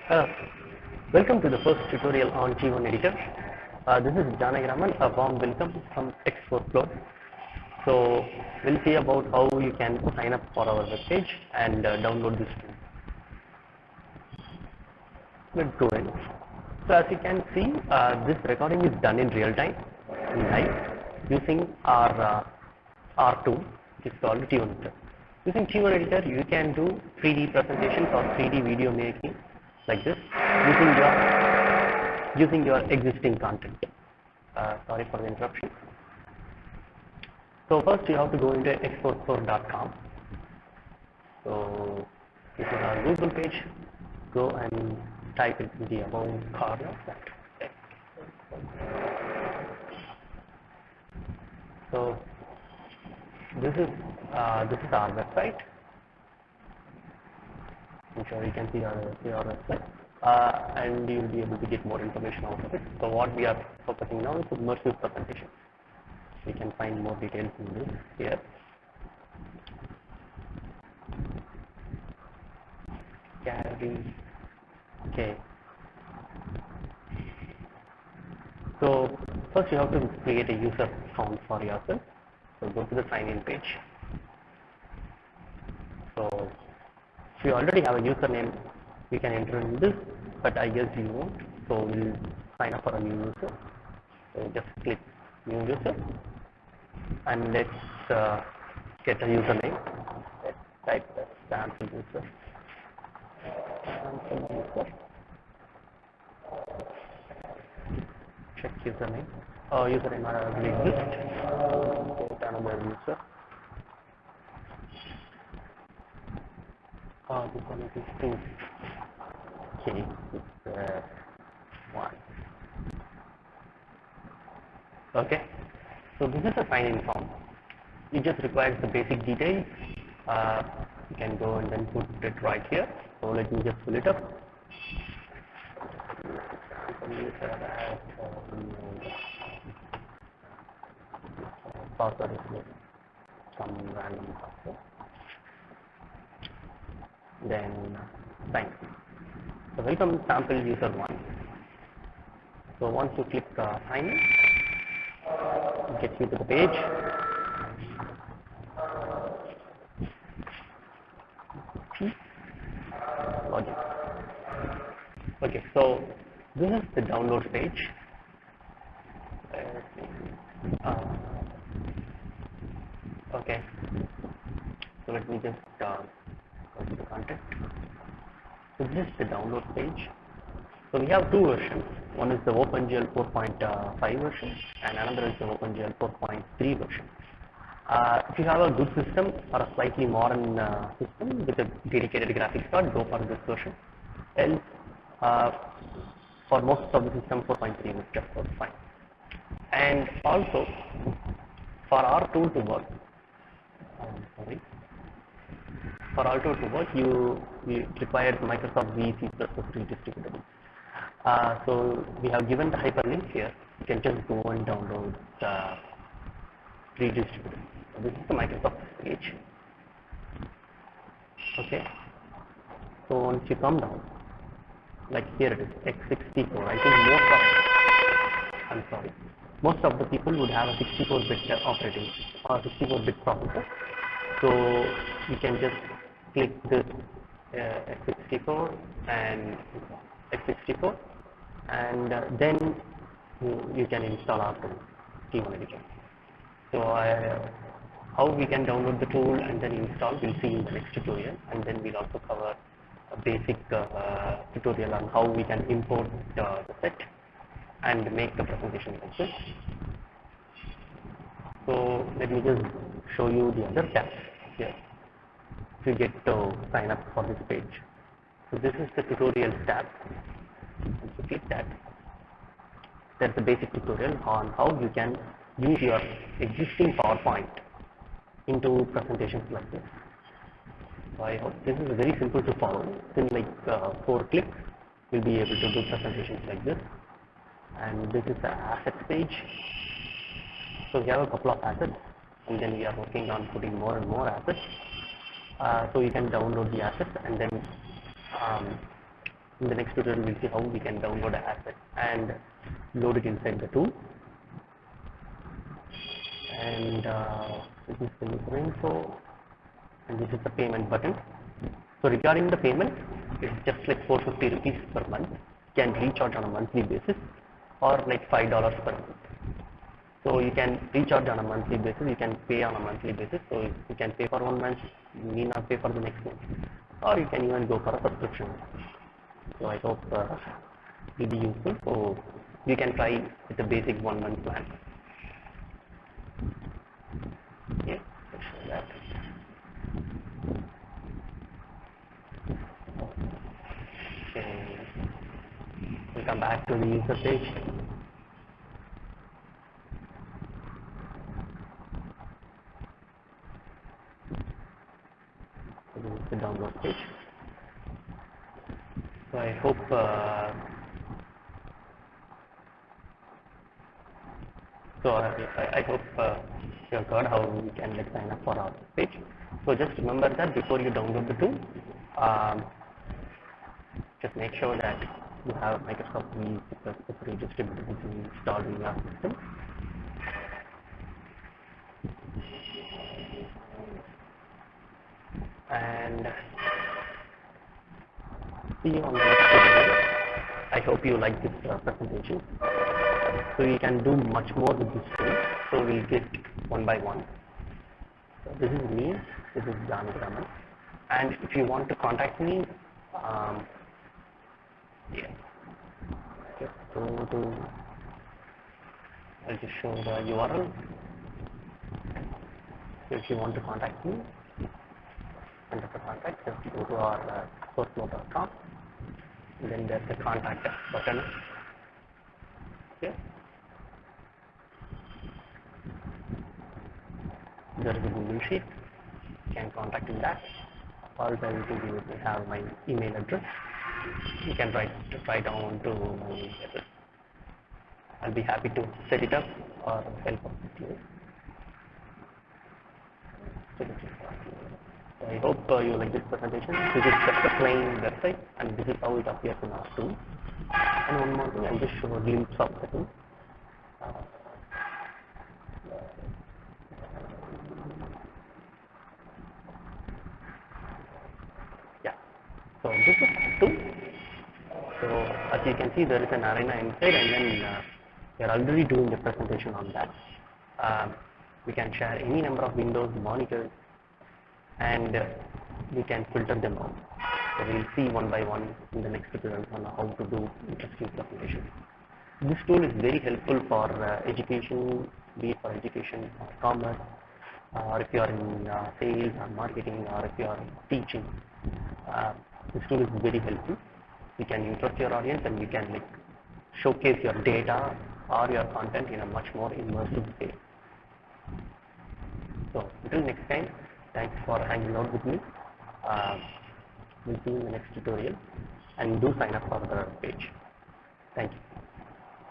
Uh, Welcome to the first tutorial on G1 Editor. This is Janagiraman, a warm welcome from X4 Flow. So we'll see about how you can sign up for our webpage and download this tool. Let's go in. So as you can see, this recording is done in real time, live, using our R2, which is called G1 Editor. Using G1 Editor, you can do 3D presentations or 3D video making like this using your existing content. Sorry for the interruption. So first you have to go into x44.com. So this is our Google page. Go and type it in the above corner. So this is our website. I'm sure you can see our website, and you will be able to get more information out of it. So what we are focusing now is immersive presentation. We can find more details in this here. Okay. So first you have to create a user account for yourself. So go to the sign in page. So if you already have a username, we can enter in this, but I guess you won't. So we'll sign up for a new user. So just click new user and let's get a username. Let's type the sample user. Check username. Username already exists. Get another user. This one is 2. Okay, it's 1. Okay, so this is a sign-in form. It just requires the basic details. You can go and then put it right here. So let me just fill it up. Password is some random password. Then sign. So welcome sample user 1. So once you click sign in, it gets you to the page. Login. Okay, so this is the download page. Okay, so let me just go to the content. So this is the download page. So we have two versions. One is the OpenGL 4.5 version and another is the OpenGL 4.3 version. If you have a good system or a slightly modern system with a dedicated graphics card, go for this version. Else, for most of the system, 4.3 would just work fine. And also, for our tool to work, for our tool to work, you require Microsoft VC++ redistributable. So we have given the hyperlink here. You can just go and download the redistributable. So this is the Microsoft page. Okay. So once you come down, like here it is x64. I think most of the people would have a 64-bit operating or 64-bit processor. So you can just click this x64 and x64, and then you can install our tool, G1 Editor. So how we can download the tool and then install, we'll see in the next tutorial, and then we'll also cover a basic tutorial on how we can import the set and make the presentation like this. So let me just show you the other tabs here. If you get to sign up for this page. So this is the tutorial tab. Once you click that, there's a basic tutorial on how you can use your existing PowerPoint into presentations like this. So I hope this is very simple to follow. In like 4 clicks, you'll be able to do presentations like this. And this is the assets page. So we have a couple of assets, and then we are working on putting more and more assets. So you can download the assets and then In the next tutorial, we'll see how we can download an asset and load it inside the tool. And this is the user info, and this is the payment button. So regarding the payment, it's just like 450 rupees per month. You can recharge on a monthly basis, or like $5 per month. So you can recharge on a monthly basis, you can pay on a monthly basis. So you can pay for 1 month, you need not pay for the next month, or you can even go for a subscription. So I hope it will be useful. So you can try with the basic 1 month plan. Okay, let's show that. Okay, we'll come back to the user page. So this is the download page. So I hope I hope you have got how we can sign up for our page. So just remember that before you download the tool, just make sure that you have Microsoft V6 distributed installed in your system. And see you on the next video. I hope you like this presentation. So you can do much more with this tool. So we'll get one by one. So this is me. This is Janagaraman. And if you want to contact me, just go to. I'll just show the URL. So if you want to contact me, under the contact, just go to our sourceflow.com. And then there's the contact button. Okay. There is a Google Sheet. You can contact in that. Also, you will have my email address. You can write down to my address. I'll be happy to set it up or help out with you. So I hope you like this presentation. This is just a plain website, and this is how it appears in our tool. And one more thing, I'll just show a glimpse of the tool. Yeah, so this is the tool. So as you can see, there is an arena inside, and then we are already doing the presentation on that. We can share any number of windows, monitors, and we can filter them out. So we'll see one by one in the next tutorial on how to do interesting presentations. This tool is very helpful for education, be it for education or commerce, or if you are in sales or marketing, or if you are teaching. This tool is very helpful. You can interest your audience, and you can showcase your data or your content in a much more immersive way. So until next time, thanks for hanging out with me. We'll see you in the next tutorial, and do sign up for the page. Thank you.